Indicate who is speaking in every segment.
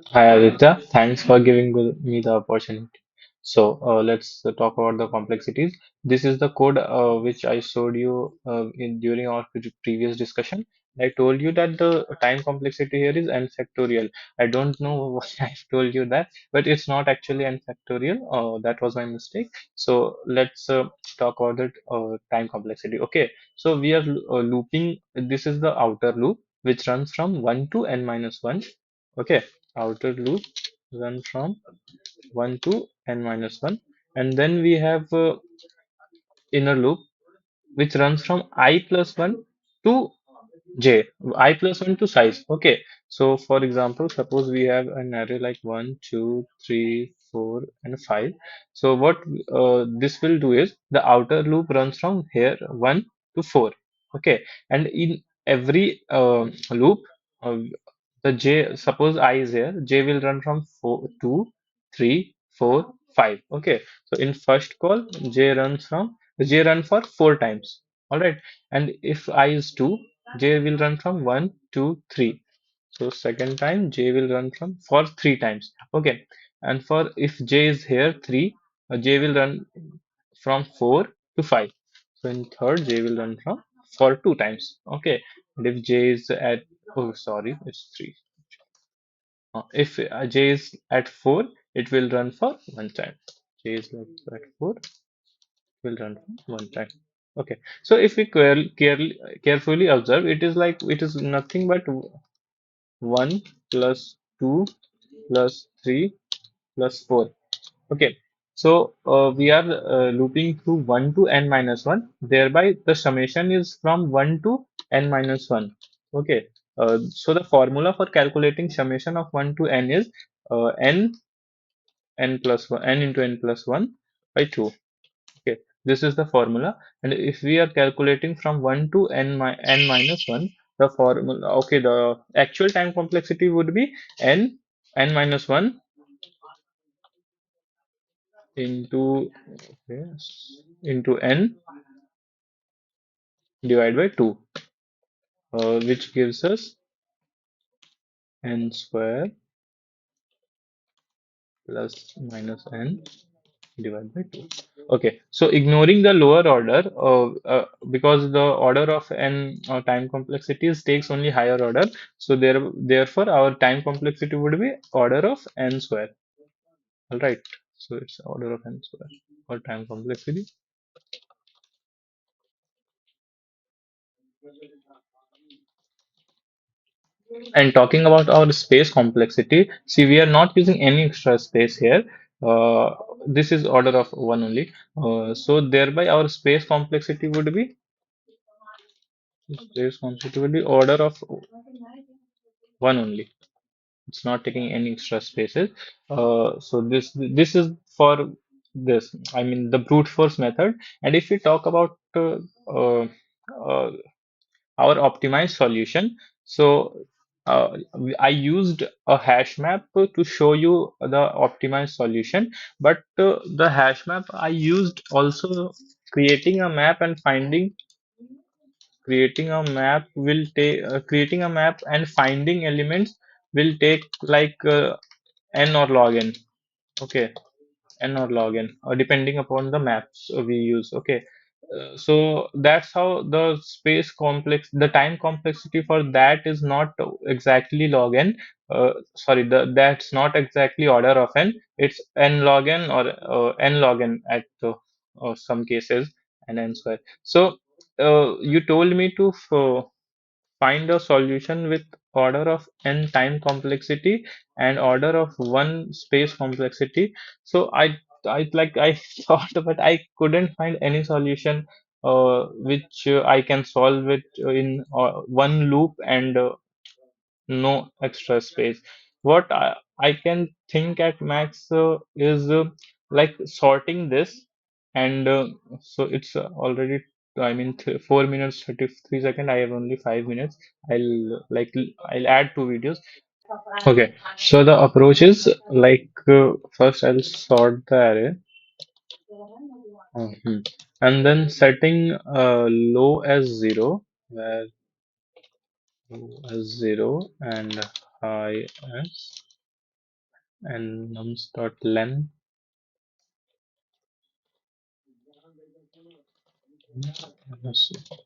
Speaker 1: Hi Aditya, thanks for giving me the opportunity. So let's talk about the complexities. This is the code which I showed you during our previous discussion. I told you that the time complexity here is n factorial. I don't know why I've told you that, but it's not actually n factorial. That was my mistake. So let's talk about the time complexity. Okay, so we are looping. This is the outer loop which runs from 1 to n minus 1. Okay, outer loop run from 1 to n minus 1, and then we have inner loop which runs from I plus 1 to j, I plus 1 to size. Okay, so for example, suppose we have an array like 1 2 3 4 and 5. So what this will do is the outer loop runs from here 1 to 4. Okay, and in every loop, uh, the j, suppose I is here, j will run from 4 2 3 4 5. Okay, so in first call, j run for 4 times. All right, and if I is 2, j will run from 1 2 3. So second time j will run from for 3 times. Okay, and for if j is here 3, j will run from 4 to 5. So in third, j will run from for 2 times. Okay, and if j is at, oh sorry, it's 3. If j is at 4, it will run for 1 time. J is like at 4, will run for 1 time. Okay, so if we carefully observe, it is like it is nothing but 1 plus 2 plus 3 plus 4. Okay, so we are looping through 1 to n minus 1. Thereby, the summation is from 1 to n minus 1. Okay, so the formula for calculating summation of 1 to n is n plus 1, n into n plus 1 by 2. Okay, this is the formula. And if we are calculating from 1 to n minus 1, the formula, okay, the actual time complexity would be n minus 1 into, okay, into n divided by 2, which gives us n square plus minus n divided by 2. Okay, so ignoring the lower order, because the order of n time complexities takes only higher order, so therefore our time complexity would be order of n square. All right, so it's order of n square or time complexity. And talking about our space complexity, see, we are not using any extra space here. Uh, this is order of one only. So thereby our space complexity would be order of one only. It's not taking any extra spaces. So this is for this. I mean the brute force method. And if we talk about uh, uh, our optimized solution. So I used a hash map to show you the optimized solution, but the hash map I used also creating a map and finding creating a map will take creating a map and finding elements will take like n or log n. Okay, n or log n, or depending upon the maps we use. Okay, so that's how the the time complexity for that is not exactly log n. Sorry, that's not exactly order of n. It's n log n or n log n at some cases, and n square. So you told me to find a solution with order of n time complexity and order of one space complexity. So I thought, but I couldn't find any solution which I can solve it in one loop and no extra space. What I can think at max is like sorting this, and so it's already, I mean, 4 minutes 33 seconds. I have only 5 minutes. I'll add two videos. Okay, so the approach is like first I'll sort the array. And then setting low as 0, where low as 0 and high as and nums dot len.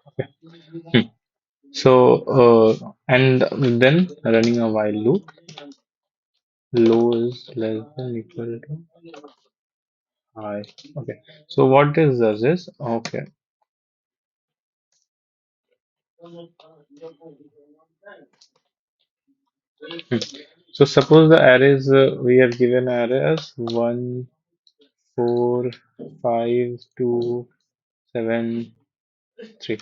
Speaker 1: Okay. Hmm. So and then running a while loop. Low is less than equal to high. Okay. So what this does is okay. Hmm. So suppose the arrays we have given array as 1, 4, 5, 2, 7, 3.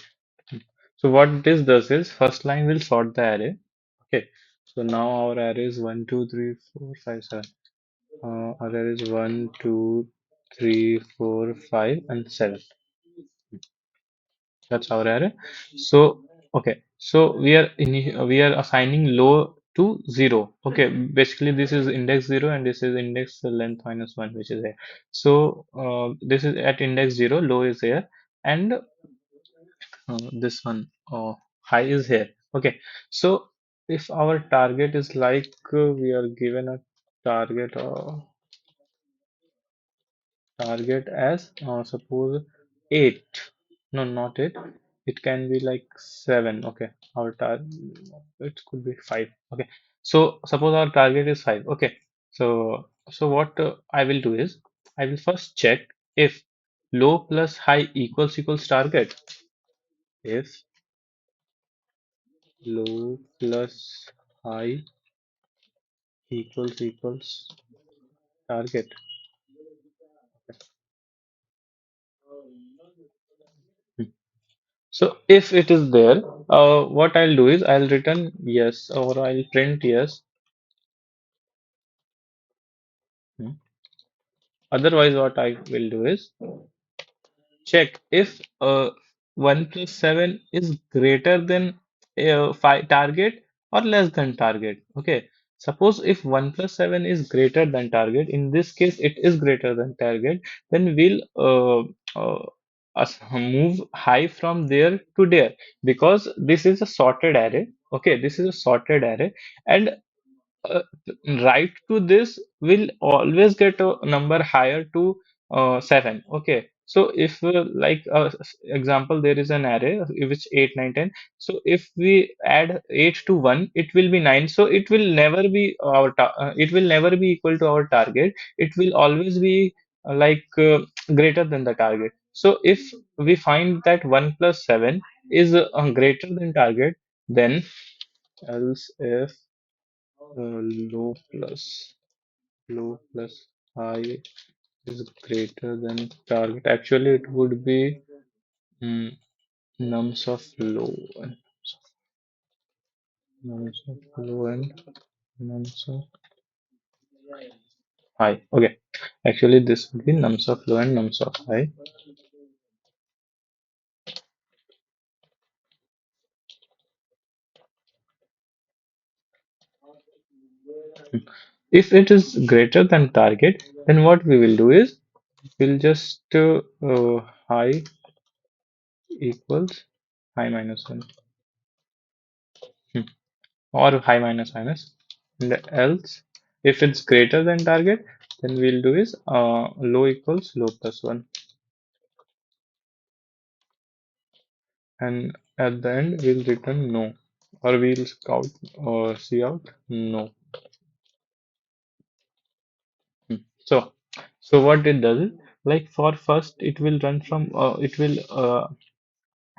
Speaker 1: So what this does is first line will sort the array. Okay. So now our array is 1, 2, 3, 4, 5, 7. Our array is 1, 2, 3, 4, 5, and 7. That's our array. So okay, so we are assigning low to 0. Okay, basically this is index 0 and this is index length minus 1, which is there. So this is at index 0, low is here, and this one high is here. Okay, so if our target is like we are given a target target as suppose 8. No, not 8. It can be like 7. Okay, our target, it could be 5. Okay, so suppose our target is 5. Okay, so what I will do is I will first check if low plus high equals target. If low plus high equals target. So if it is there, what I'll do is I'll return yes, or I'll print yes. Hmm. Otherwise, what I will do is check if 1 plus 7 is greater than 5 target or less than target. Okay. Suppose if 1 plus 7 is greater than target, in this case it is greater than target, then we'll move high from there to there, because this is a sorted array. Okay, this is a sorted array, and uh, right to this will always get a number higher to 7. Okay, so if like example, there is an array which 8, 9, 10. So if we add 8 to 1, it will be 9. So it will never be it will never be equal to our target. It will always be greater than the target. So if we find that 1 plus 7 is greater than target, then else if uh, low plus low plus high is greater than target. Actually, it would be mm, nums of low and nums of low and nums of high. Okay, actually, this would be nums of low and nums of high. If it is greater than target, then what we will do is we'll just high equals high minus 1. Hmm. Or high minus minus, and else if it's greater than target, then we'll do is low equals low plus 1, and at the end we'll return no, or we'll scout or see out no. Hmm. So what it does is, like for first it will run from it will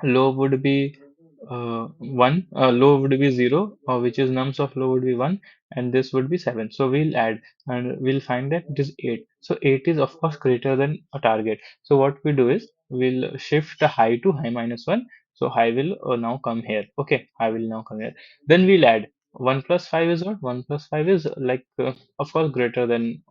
Speaker 1: low would be 1, low would be 0, which is nums of low would be 1, and this would be 7. So we'll add and we'll find that it is 8. So 8 is of course greater than a target. So what we do is we'll shift the high to high minus 1. So high will now come here. Okay, high will now come here. Then we'll add 1 plus 5 is what? 1 plus 5 is of course greater than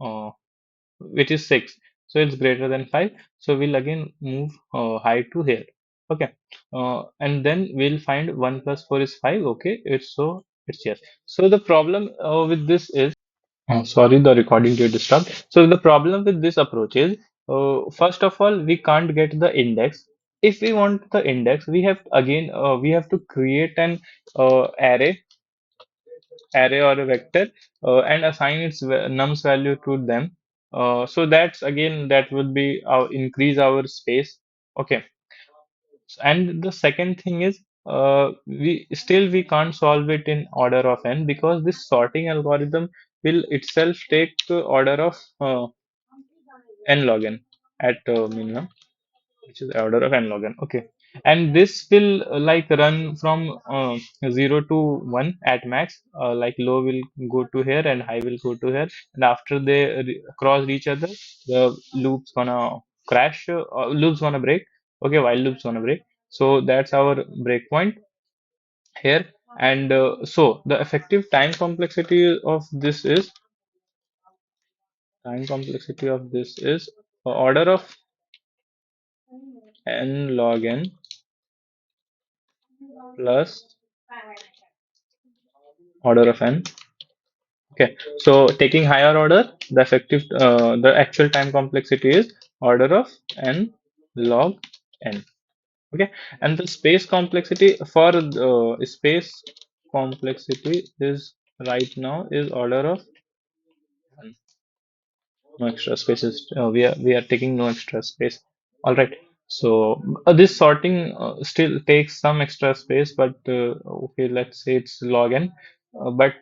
Speaker 1: which is 6. So it's greater than 5. So we'll again move high to here. Okay. And then we'll find 1 plus 4 is 5. Okay. It's yes. So the problem with this is, sorry, the recording did stop. So the problem with this approach is, first of all, we can't get the index. If we want the index, we have to create an array. array or a vector and assign its nums value to them. So that's again that would be our increase our space. Okay, and the second thing is we can't solve it in order of n because this sorting algorithm will itself take order of n log n at minimum, which is order of n log n. Okay, and this will like run from 0 to 1 at max. Like low will go to here and high will go to here, and after they cross each other, the loop's gonna crash. Loop's gonna break. Okay, while loop's gonna break. So that's our breakpoint here. And so the effective time complexity of this is order of n log n plus order of n. Okay, so taking higher order, the actual time complexity is order of n log n. Okay, and the space complexity for the space complexity is right now is order of n. No extra spaces. We are taking no extra space. All right. So this sorting still takes some extra space, but okay, let's say it's log n. But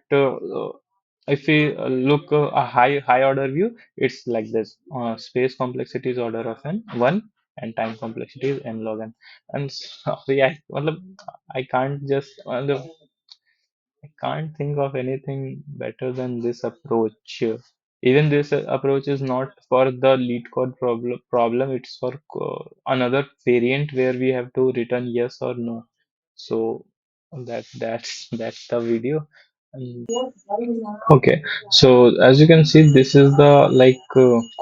Speaker 1: if we look a high order view, it's like this. Space complexity is order of n one, and time complexity is n log n. And sorry, I can't just I can't think of anything better than this approach. Even this approach is not for the lead code problem. It's for another variant where we have to return yes or no. So that's the video. And okay, so as you can see, this is the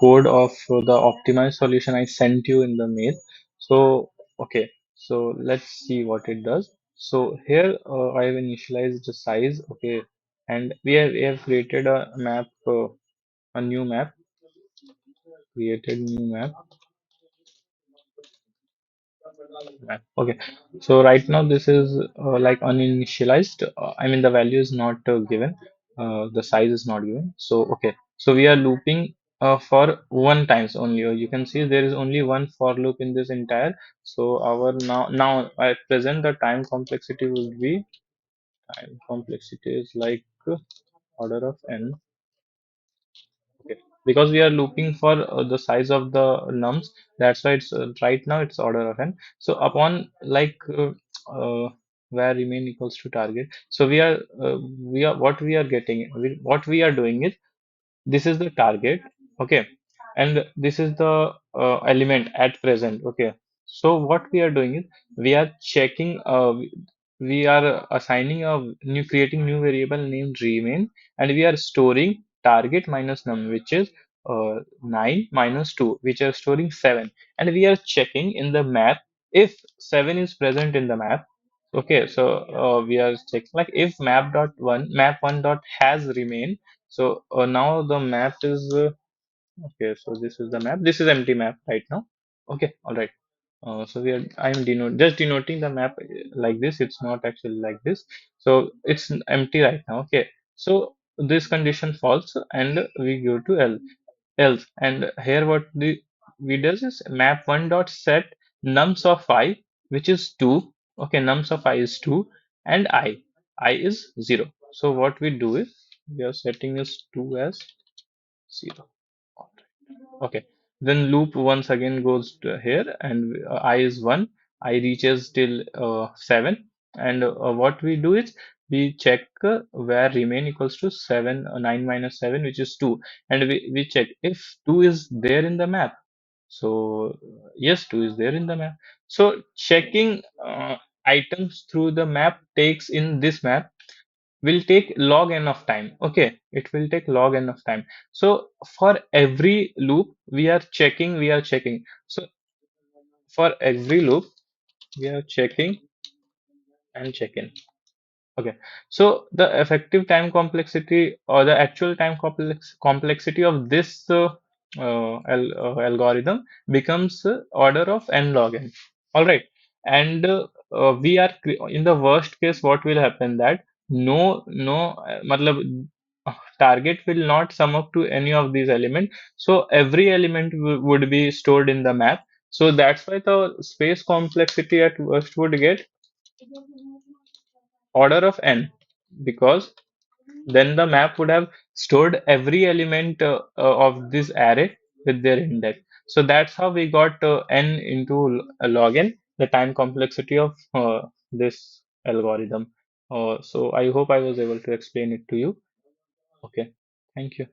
Speaker 1: code of the optimized solution I sent you in the mail. So okay, so let's see what it does. So here I have initialized the size. Okay, and we have created a map, a new map, created new map. Okay, so right now this is like uninitialized. I mean the value is not given, the size is not given. So okay, so we are looping for one times only. You can see there is only one for loop in this entire. So our now at present the time complexity is like order of n. Okay, because we are looping for the size of the nums, that's why it's right now it's order of n. So upon where remain equals to target. So we are what we are getting, what we are doing is this is the target. Okay, and this is the element at present. Okay, so what we are doing is we are checking we are assigning a new creating new variable named remain, and we are storing target minus num, which is 9 minus 2, which are storing 7, and we are checking in the map if 7 is present in the map. Okay, so we are checking like if map1 dot has remain. So now the map is okay. So this is the map. This is empty map right now. Okay, all right. So I'm just denoting the map like this. It's not actually like this. So it's empty right now. Okay. So this condition false, and we go to else. And here what the we does is map1 dot set nums of I, which is 2. Okay, nums of I is 2, and I is 0. So what we do is we are setting is 2 as 0. Okay, then loop once again goes to here, and I is 1. I reaches till 7, and what we do is we check where remain equals to 7, 9 minus 7, which is 2, and we check if 2 is there in the map. So yes, 2 is there in the map. So checking items through the map takes in this map will take log n of time. Okay, it will take log n of time. So for every loop we are checking. So for every loop we are checking and checking. Okay, so the effective time complexity or the actual time complexity of this algorithm becomes order of n log n. All right, and we are in the worst case, what will happen that matlab, target will not sum up to any of these elements. So every element would be stored in the map. So that's why the space complexity at worst would get order of n, because then the map would have stored every element of this array with their index. So that's how we got n into log n, the time complexity of this algorithm. So I hope I was able to explain it to you. Okay, thank you.